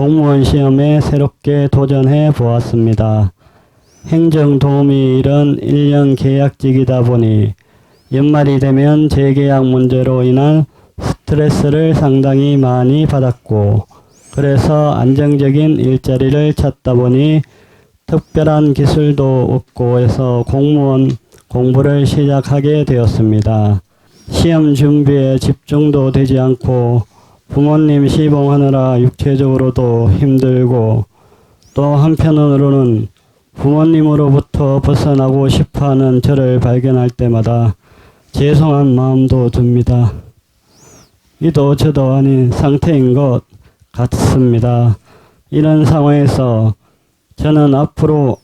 공무원 시험에 새롭게 도전해 보았습니다. 행정도우미 일은 1년 계약직이다 보니 연말이 되면 재계약 문제로 인한 스트레스를 상당히 많이 받았고, 그래서 안정적인 일자리를 찾다 보니 특별한 기술도 없고 해서 공무원 공부를 시작하게 되었습니다. 시험 준비에 집중도 되지 않고 부모님 시봉하느라 육체적으로도 힘들고, 또 한편으로는 부모님으로부터 벗어나고 싶어하는 저를 발견할 때마다 죄송한 마음도 듭니다. 이도 저도 아닌 상태인 것 같습니다. 이런 상황에서 저는 앞으로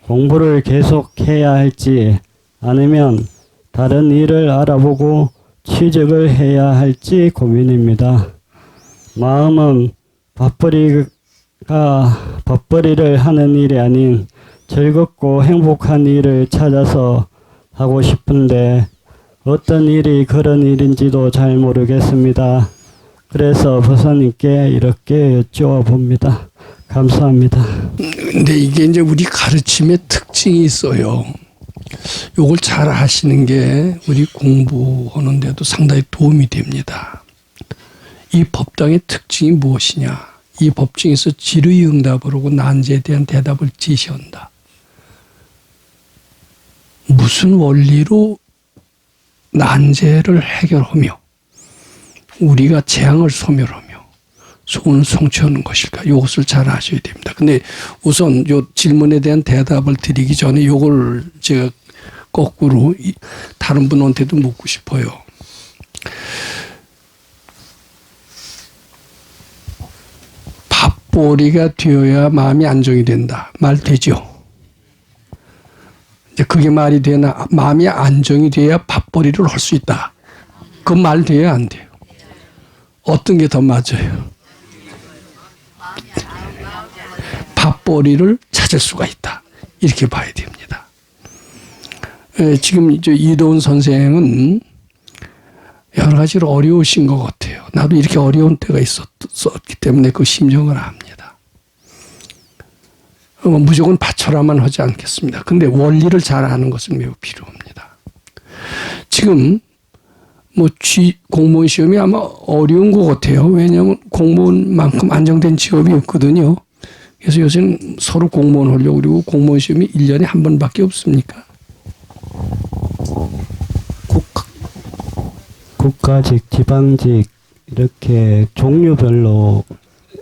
공부를 계속해야 할지 아니면 다른 일을 알아보고 취직을 해야 할지 고민입니다. 마음은 밥벌이를 하는 일이 아닌 즐겁고 행복한 일을 찾아서 하고 싶은데 어떤 일이 그런 일인지도 잘 모르겠습니다. 그래서 보사님께 이렇게 여쭈어봅니다. 감사합니다. 근데 이게 이제 우리 가르침의 특징이 있어요. 요걸 잘 하시는 게 우리 공부하는 데도 상당히 도움이 됩니다. 이 법당의 특징이 무엇이냐? 이 법정에서 질의응답을 하고 난제에 대한 대답을 제시한다. 무슨 원리로 난제를 해결하며 우리가 재앙을 소멸하며 소원을 성취하는 것일까? 이것을 잘 아셔야 됩니다. 근데 우선 요 질문에 대한 대답을 드리기 전에 요걸 제가 거꾸로 다른 분한테도 묻고 싶어요. 밥벌이가 되어야 마음이 안정이 된다. 말 되죠? 이제 그게 말이 되나? 마음이 안정이 돼야 밥벌이를 할 수 있다. 그 말 돼요, 안 돼요? 어떤 게 더 맞아요? 밥벌이를 찾을 수가 있다. 이렇게 봐야 됩니다. 지금 이제 이도훈 선생은 여러 가지로 어려우신 것 같아요. 나도 이렇게 어려운 때가 있었기 때문에 그 심정을 압니다. 무조건 받쳐라만 하지 않겠습니다. 근데 원리를 잘 아는 것은 매우 필요합니다. 지금 공무원 시험이 아마 어려운 것 같아요. 왜냐하면 공무원만큼 안정된 직업이 없거든요. 그래서 요새는 서로 공무원 하려고 그러고 공무원 시험이 1년에 한 번밖에 없습니까? 국가직, 지방직 이렇게 종류별로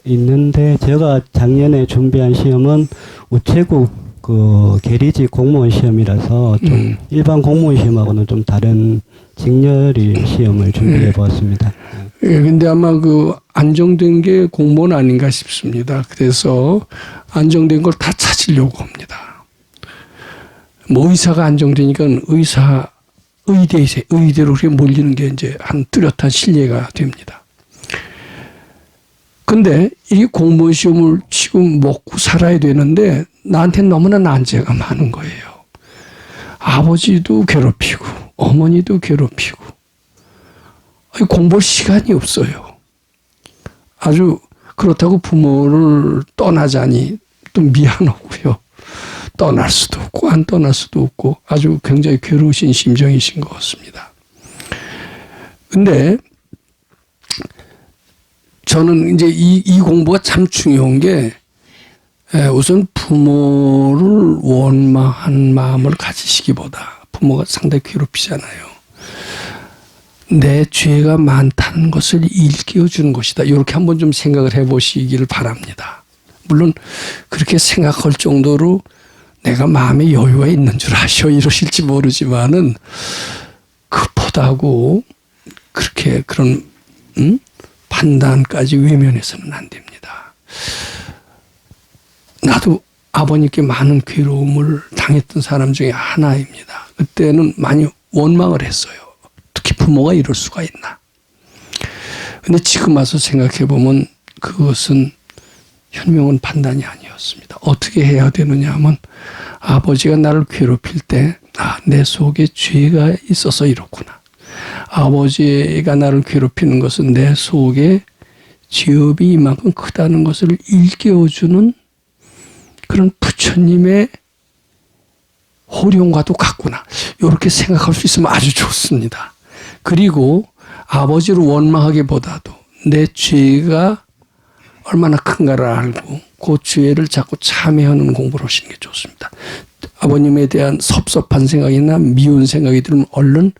있는데 제가 작년에 준비한 시험은 우체국 계리직 공무원 시험이라서 좀 일반 공무원 시험하고는 좀 다른 직렬의 시험을 준비해 보았습니다. 예, 근데 아마 안정된 게 공무원 아닌가 싶습니다. 그래서 안정된 걸 다 찾으려고 합니다. 의사가 안정되니까 의대로 그렇게 몰리는 게 이제 한 뚜렷한 신뢰가 됩니다. 근데 이 공무원 시험을 지금 먹고 살아야 되는데 나한테는 너무나 난제가 많은 거예요. 아버지도 괴롭히고 어머니도 괴롭히고 공부할 시간이 없어요. 아주 그렇다고 부모를 떠나자니 또 미안하고요. 떠날 수도 없고 안 떠날 수도 없고 아주 굉장히 괴로우신 심정이신 것 같습니다. 근데 저는 이제 이 공부가 참 중요한 게 우선 부모를 원망한 마음을 가지시기보다 부모가 상당히 괴롭히잖아요. 내 죄가 많다는 것을 일깨워주는 것이다. 이렇게 한번 좀 생각을 해보시기를 바랍니다. 물론 그렇게 생각할 정도로 내가 마음에 여유가 있는 줄 아셔 이러실지 모르지만은 급하다고 그렇게 그런 판단까지 외면해서는 안 됩니다. 나도 아버님께 많은 괴로움을 당했던 사람 중에 하나입니다. 그때는 많이 원망을 했어요. 어떻게 부모가 이럴 수가 있나. 근데 지금 와서 생각해 보면 그것은 현명한 판단이 아니었습니다. 어떻게 해야 되느냐 하면 아버지가 나를 괴롭힐 때 내 속에 죄가 있어서 이렇구나. 아버지가 나를 괴롭히는 것은 내 속에 지업이 이만큼 크다는 것을 일깨워주는 그런 부처님의 호령과도 같구나. 이렇게 생각할 수 있으면 아주 좋습니다. 그리고 아버지를 원망하기보다도 내 죄가 얼마나 큰가를 알고 그 죄를 자꾸 참회하는 공부를 하시는 게 좋습니다. 아버님에 대한 섭섭한 생각이나 미운 생각이 들면 얼른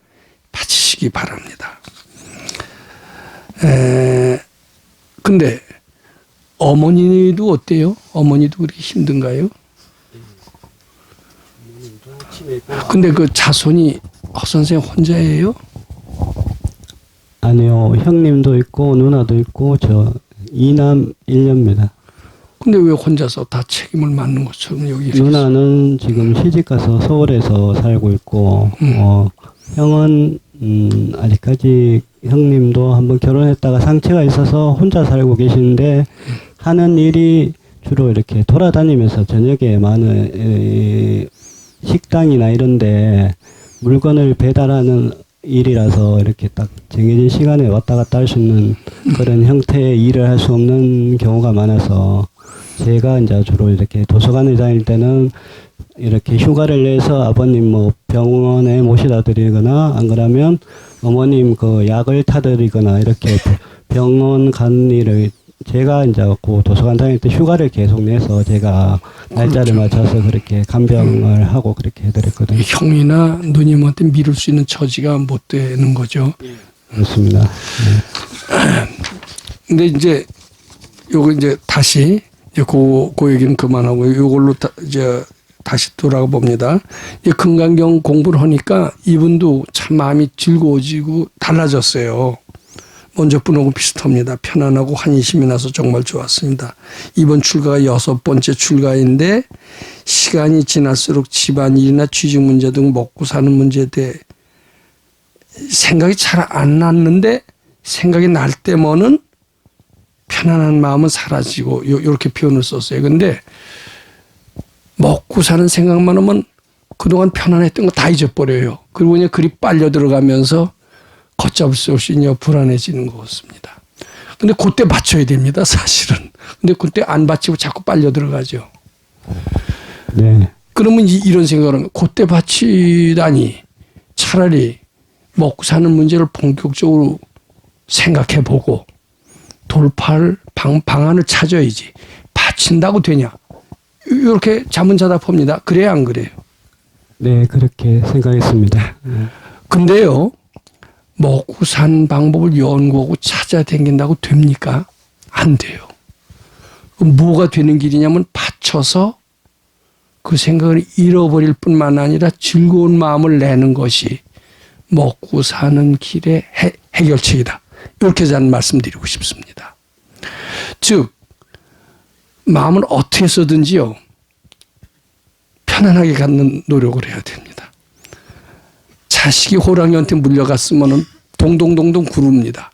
바치시기 바랍니다. 근데 어머니도 어때요? 어머니도 그렇게 힘든가요? 근데 그 자손이 허 선생 혼자예요? 아니요, 형님도 있고 누나도 있고 저 2남 1녀입니다. 근데 왜 혼자서 다 책임을 맡는 것처럼 여기 누나는 지금 시집가서 서울에서 살고 있고 형은 아직까지 형님도 한번 결혼했다가 상처가 있어서 혼자 살고 계시는데 하는 일이 주로 이렇게 돌아다니면서 저녁에 많은 식당이나 이런데 물건을 배달하는 일이라서 이렇게 딱 정해진 시간에 왔다 갔다 할 수 있는 그런 형태의 일을 할 수 없는 경우가 많아서 제가 이제 주로 이렇게 도서관에 다닐 때는 이렇게 휴가를 내서 아버님 뭐 병원에 모시다 드리거나 안 그러면 어머님 그 약을 타드리거나 이렇게 병원 간 일을 제가 이제 그 도서관 다닐 때 휴가를 계속 내서 제가 날짜를 맞춰서 그렇게 간병을 하고 그렇게 해드렸거든요. 형이나 누님한테 미룰 수 있는 처지가 못 되는 거죠. 그렇습니다. 근데 이제 요거 이제 다시 이제 그 얘기는 그만하고 요걸로 이제 다시 돌아가 봅니다. 이 금강경 공부를 하니까 이분도 참 마음이 즐거워지고 달라졌어요. 먼저 분하고 비슷합니다. 편안하고 환희심이 나서 정말 좋았습니다. 이번 출가가 6번째 출가인데 시간이 지날수록 집안일이나 취직 문제 등 먹고 사는 문제에 대해 생각이 잘 안 났는데 생각이 날 때면은 편안한 마음은 사라지고 이렇게 표현을 썼어요. 근데 먹고 사는 생각만 하면 그동안 편안했던 거 다 잊어버려요. 그리고 그냥 그리 빨려 들어가면서 걷잡을 수 없이 불안해지는 것 같습니다. 근데 그때 받쳐야 됩니다, 사실은. 근데 그때 안 받치고 자꾸 빨려 들어가죠. 네. 그러면 이런 생각을 하면 그때 받치다니 차라리 먹고 사는 문제를 본격적으로 생각해 보고 돌파할 방안을 찾아야지. 받친다고 되냐? 이렇게 자문자답합니다. 그래야 안 그래요? 네, 그렇게 생각했습니다. 근데요, 먹고 산 방법을 연구하고 찾아다닌다고 됩니까? 안 돼요. 뭐가 되는 길이냐면 받쳐서 그 생각을 잃어버릴 뿐만 아니라 즐거운 마음을 내는 것이 먹고 사는 길의 해결책이다. 이렇게 저는 말씀드리고 싶습니다. 즉 마음을 어떻게 해서든지요 편안하게 갖는 노력을 해야 됩니다. 자식이 호랑이한테 물려갔으면 동동동동 구릅니다.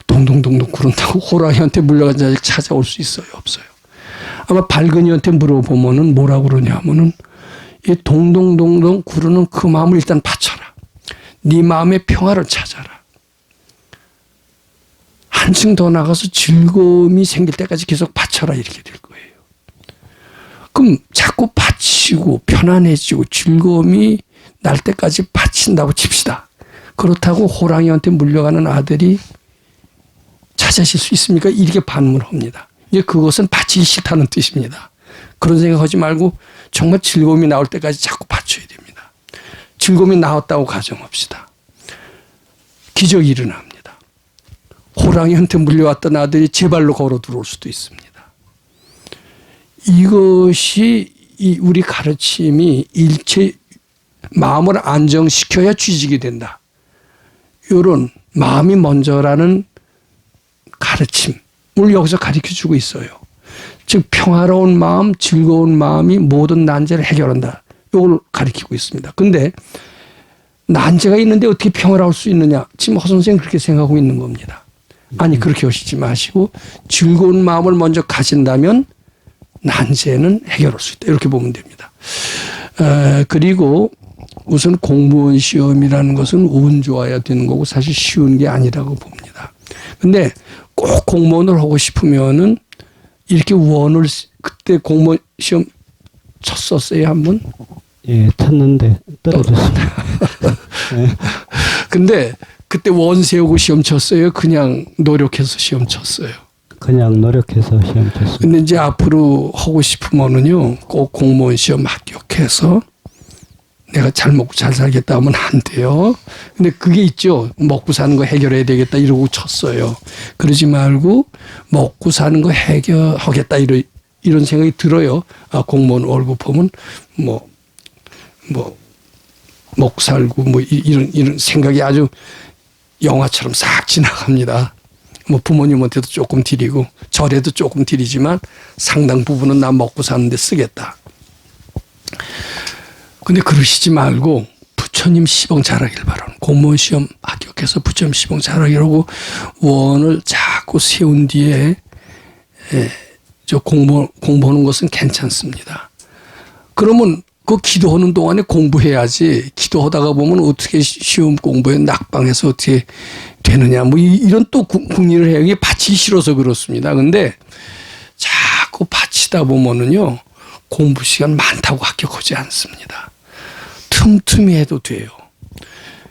동동동동 구른다고 호랑이한테 물려간 자식 찾아올 수 있어요? 없어요? 아마 발근이한테 물어보면은 뭐라고 그러냐면은 이 동동동동 구르는 그 마음을 일단 바쳐라. 네 마음의 평화를 찾아라. 한층 더 나가서 즐거움이 생길 때까지 계속 바쳐라 이렇게 될 거예요. 그럼 자꾸 바치고 편안해지고 즐거움이 날 때까지 바친다고 칩시다. 그렇다고 호랑이한테 물려가는 아들이 찾아질 수 있습니까? 이렇게 반문을 합니다. 이제 그것은 바치기 싫다는 뜻입니다. 그런 생각하지 말고 정말 즐거움이 나올 때까지 자꾸 바쳐야 됩니다. 즐거움이 나왔다고 가정합시다. 기적이 일어납니다. 호랑이한테 물려왔던 아들이 제 발로 걸어 들어올 수도 있습니다. 이것이 우리 가르침이 일체 마음을 안정시켜야 취직이 된다. 이런 마음이 먼저라는 가르침을 여기서 가르쳐주고 있어요. 즉 평화로운 마음, 즐거운 마음이 모든 난제를 해결한다. 이걸 가르치고 있습니다. 근데 난제가 있는데 어떻게 평화로울 수 있느냐. 지금 허 선생님 그렇게 생각하고 있는 겁니다. 아니 그렇게 하시지 마시고 즐거운 마음을 먼저 가진다면 난제는 해결할 수 있다. 이렇게 보면 됩니다. 그리고 우선 공무원 시험이라는 것은 운 좋아야 되는 거고 사실 쉬운 게 아니라고 봅니다. 근데 꼭 공무원을 하고 싶으면은 이렇게 원을 그때 공무원 시험 쳤었어요 한번? 예, 쳤는데 떨어졌습니다. 예. 근데 그때 원 세우고 시험 쳤어요. 그냥 노력해서 시험 쳤어요. 그냥 노력해서 시험 쳤습니다. 근데 이제 앞으로 하고 싶으면은요, 꼭 공무원 시험 합격해서 내가 잘 먹고 잘 살겠다 하면 안 돼요. 근데 그게 있죠. 먹고 사는 거 해결해야 되겠다 이러고 쳤어요. 그러지 말고 먹고 사는 거 해결하겠다 이런 생각이 들어요. 아, 공무원 월급 보면 뭐 먹고 살고 뭐 이런 생각이 아주 영화처럼 싹 지나갑니다. 뭐 부모님한테도 조금 드리고 절에도 조금 드리지만 상당 부분은 나 먹고 사는데 쓰겠다. 근데 그러시지 말고 부처님 시봉 잘하길 바라는 공무원 시험 합격해서 부처님 시봉 잘하기라고 원을 자꾸 세운 뒤에 저 공부하는 것은 괜찮습니다. 그러면 그 기도하는 동안에 공부해야지 기도하다가 보면 어떻게 시험 공부에 낙방해서 어떻게 되느냐 뭐 이런 또 궁리를 해요. 이게 바치기 싫어서 그렇습니다. 근데 자꾸 바치다 보면은요 공부 시간 많다고 합격하지 않습니다. 틈틈이 해도 돼요.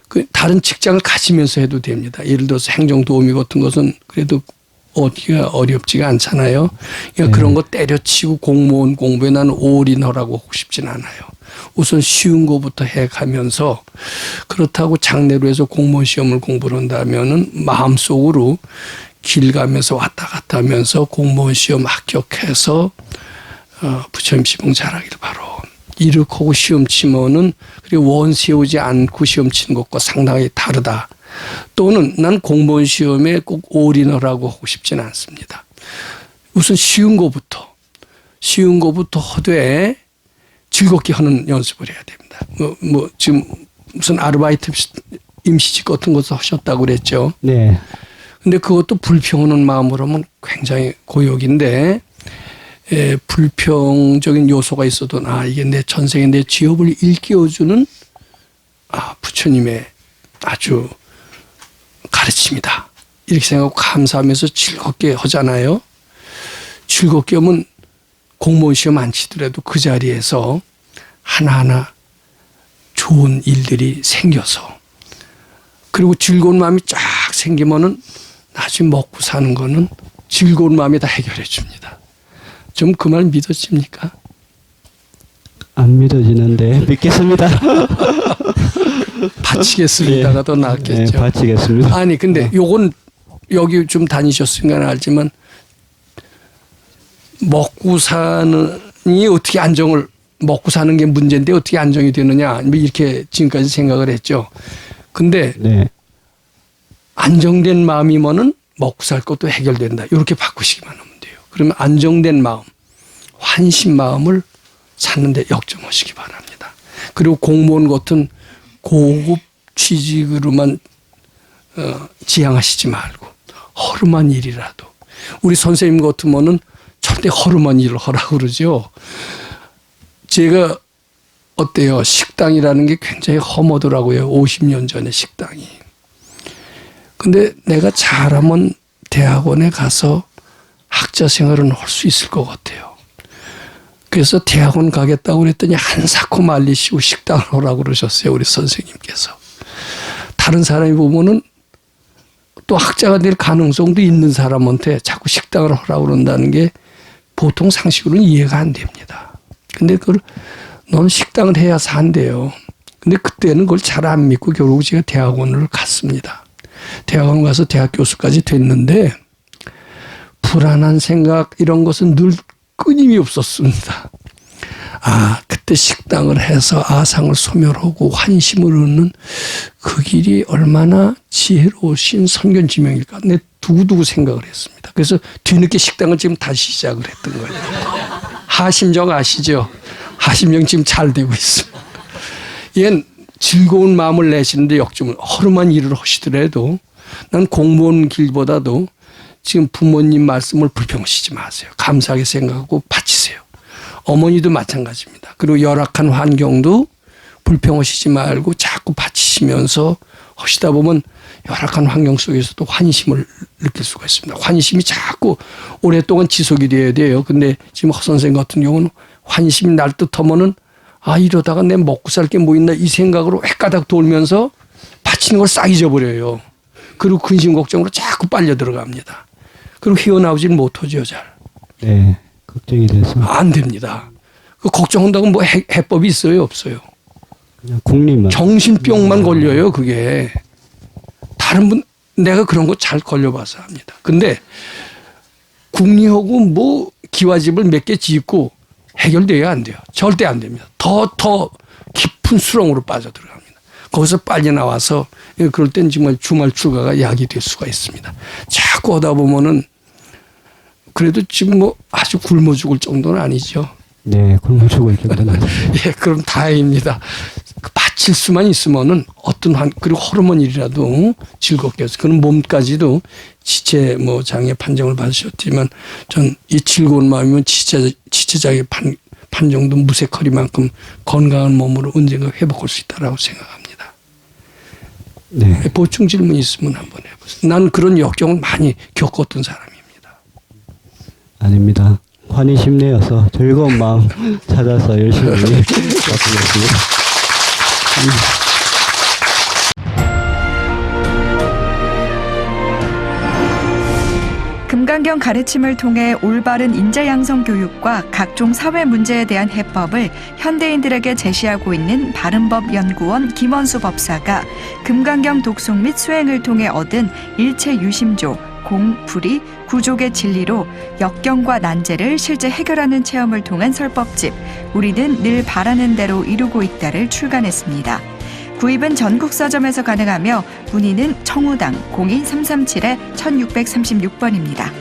그 다른 직장을 가지면서 해도 됩니다. 예를 들어서 행정도우미 같은 것은 그래도 어디가 어렵지가 않잖아요. 그러니까 그런 거 때려치고 공무원 공부에 나는 올인하라고 하고 싶진 않아요. 우선 쉬운 거부터 해가면서 그렇다고 장래로 해서 공무원 시험을 공부를 한다면은 마음속으로 길 가면서 왔다 갔다 하면서 공무원 시험 합격해서 부처님 시봉 잘하길 바로. 이렇게 하고 시험 치면은 그리고 원 세우지 않고 시험 치는 것과 상당히 다르다. 또는 난 공무원 시험에 꼭 올인하라고 하고 싶지는 않습니다. 우선 쉬운 거부터 하되 즐겁게 하는 연습을 해야 됩니다. 뭐 지금 무슨 아르바이트 임시직 같은 것도 하셨다고 그랬죠. 네. 근데 그것도 불평하는 마음으로 하면 굉장히 고역인데 불평적인 요소가 있어도 이게 내 전생에 내 지업을 일깨워주는 부처님의 아주 가르침이다. 이렇게 생각하고 감사하면서 즐겁게 하잖아요. 즐겁게 하면 공무원 시험 안 치더라도 그 자리에서 하나하나 좋은 일들이 생겨서 그리고 즐거운 마음이 쫙 생기면은 나중에 먹고 사는 거는 즐거운 마음이 다 해결해 줍니다. 좀 그 말 믿어집니까? 안 믿어지는데 믿겠습니다. 바치겠습니다가 더 낫겠죠. 네, 바치겠습니다. 아니 근데 요건 여기 좀 다니셨으니까 알지만 먹고 사는이 어떻게 먹고 사는 게 문제인데 어떻게 안정이 되느냐 이렇게 지금까지 생각을 했죠. 근데 네. 안정된 마음이면은 먹고 살 것도 해결된다. 이렇게 바꾸시기만 하면 돼요. 그러면 안정된 마음, 환심 마음을 찾는데 역점하시기 바랍니다. 그리고 공무원 같은 고급 취직으로만 지향하시지 말고 허름한 일이라도 우리 선생님 같으면은 절대 허름한 일을 하라고 그러죠. 제가 어때요? 식당이라는 게 굉장히 험하더라고요. 50년 전에 식당이. 근데 내가 잘하면 대학원에 가서 학자 생활은 할 수 있을 것 같아요. 그래서 대학원 가겠다고 그랬더니 한사코 말리시고 식당을 하라고 그러셨어요. 우리 선생님께서. 다른 사람이 보면은 또 학자가 될 가능성도 있는 사람한테 자꾸 식당을 하라고 그런다는 게 보통 상식으로는 이해가 안 됩니다. 근데 넌 식당을 해야 산대요. 근데 그때는 그걸 잘 안 믿고 결국 제가 대학원을 갔습니다. 대학원 가서 대학 교수까지 됐는데 불안한 생각 이런 것은 늘 끊임이 없었습니다. 그때 식당을 해서 아상을 소멸하고 환심을 얻는 그 길이 얼마나 지혜로우신 선견지명일까. 내 두고두고 생각을 했습니다. 그래서 뒤늦게 식당을 지금 다시 시작을 했던 거예요. 하심정 아시죠? 하심정 지금 잘 되고 있습니다. 얘는 즐거운 마음을 내시는데 역점을 허름한 일을 하시더라도 난 공무원 길보다도 지금 부모님 말씀을 불평하시지 마세요. 감사하게 생각하고 바치세요. 어머니도 마찬가지입니다. 그리고 열악한 환경도 불평하시지 말고 자꾸 바치시면서 하시다 보면 열악한 환경 속에서도 환희심을 느낄 수가 있습니다. 환희심이 자꾸 오랫동안 지속이 돼야 돼요. 근데 지금 허 선생님 같은 경우는 환희심이 날 듯하면은 아, 이러다가 내 먹고 살 게 뭐 있나 이 생각으로 헷가닥 돌면서 바치는 걸 싹 잊어버려요. 그리고 근심 걱정으로 자꾸 빨려 들어갑니다. 그리고 휘어나오질 못하죠, 잘. 네, 걱정이 돼서 안 됩니다. 그 걱정한다고 뭐 해법이 있어요, 없어요? 그냥 국립만. 정신병만 걸려요, 그게. 다른 분, 내가 그런 거 잘 걸려봐서 합니다. 근데 국리하고 뭐 기와집을 몇 개 짓고 해결돼야 안 돼요. 절대 안 됩니다. 더 깊은 수렁으로 빠져들어갑니다. 거기서 빨리 나와서 그럴 땐 정말 주말 출가가 약이 될 수가 있습니다. 자꾸 하다 보면은 그래도 지금 뭐 아주 굶어 죽을 정도는 아니죠. 네, 굶어 죽을 정도는. 예, 그럼 다행입니다. 바칠 수만 있으면은 그리고 호르몬이라도 즐겁게 해서 그런 몸까지도 지체 뭐 장애 판정을 받으셨지만 전 이 즐거운 마음이면 지체장애 판정도 무색거리만큼 건강한 몸으로 언젠가 회복할 수 있다라고 생각합니다. 네. 보충 질문 있으면 한번 해보세요. 나는 그런 역경을 많이 겪었던 사람입니다. 아닙니다. 환희심 내어서 즐거운 마음 찾아서 열심히 맡기겠습니다. 금강경 가르침을 통해 올바른 인재양성 교육과 각종 사회 문제에 대한 해법을 현대인들에게 제시하고 있는 바른법연구원 김원수 법사가 금강경 독송 및 수행을 통해 얻은 일체 유심조, 공, 불이, 구족의 진리로 역경과 난제를 실제 해결하는 체험을 통한 설법집 우리는 늘 바라는 대로 이루고 있다를 출간했습니다. 구입은 전국 서점에서 가능하며 문의는 청우당 02-337-1636번입니다.